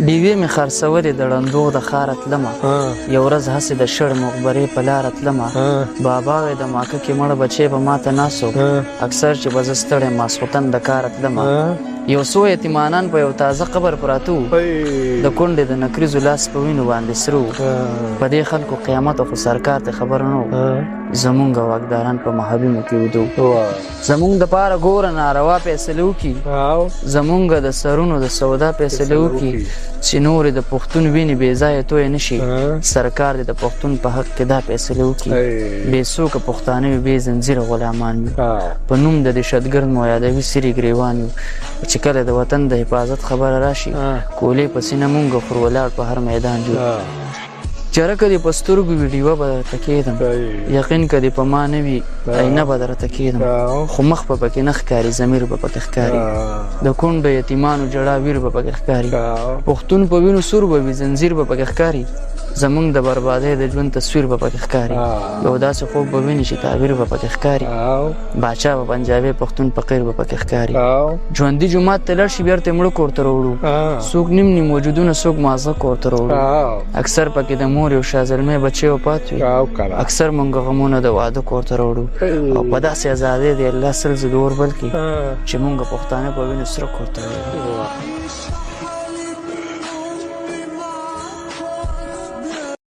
ډیوې مې خرڅولې د ړندو د ښاره تلمه یو ورځ هسې د شړ مغبرې په لاره تلمه بابا وې د ماکه کې مړ بچی به ماته ناست و اکثر چې به زه ستړی ماسخوتن د کاره تلمه یو څو یتیمانان په یو تازه قبر پراته وو د کونډې د نکریزو لاس په وینو باندې سره وو په دې خلکو قیامت خو سرکار ته خبر نه و زمونږ واکداران په محبینو کې ویده وو زمونږ دپاره ګوره ناروا فیصلې وکړي زمونږ د سرونو د سودا فیصلې وکړي چې نورې د پښتون وینې بې ځایه تویې نه شي سرکار دې د پښتون په حق کې دا فیصلې وکړي بې څوکه پښتانه وي بې زنځیره غلامان وي په نوم د دهشتګرد مو یادوي سرې ګریوان وي چې کله د وطن د حفاظت خبره راشي کولې په سینه مونږ خور ولاړ په هر میدان جوړ چېره که دې په سترګو وي ډیوه به درته کېدم یقین که دې په ما نه وي آینه به درته کېدم خو مخ به پکې نه ښکاري ضمیر به پکې ښکاري د کونډو یتیمانو ژړا ویر به پکې ښکاري پښتون په وینو سور به وي زنځیر به پکې ښکاري زمونږ د بربادۍ د ژوند تصویر به پکې ښکاري یو داسې خوب به ویني چې تعبیر به پکې ښکاري باچا به پنجابی پښتون فقیر به پکې ښکاري ژوندي جومات ته لاړ شي بېرته یې مړه کور ته راوړو څوک نیم نیم وجودونه څوک مازغه کور ته راوړو اکثر پکې د مور یو شازلمی بچی وفات وي اکثر مونږ غمونه د واده کور ته راوړو او په داسې ازادۍ د الله سل ځله اور بل کړي چې مونږ پښتانه په وینو سره کور ته راوړو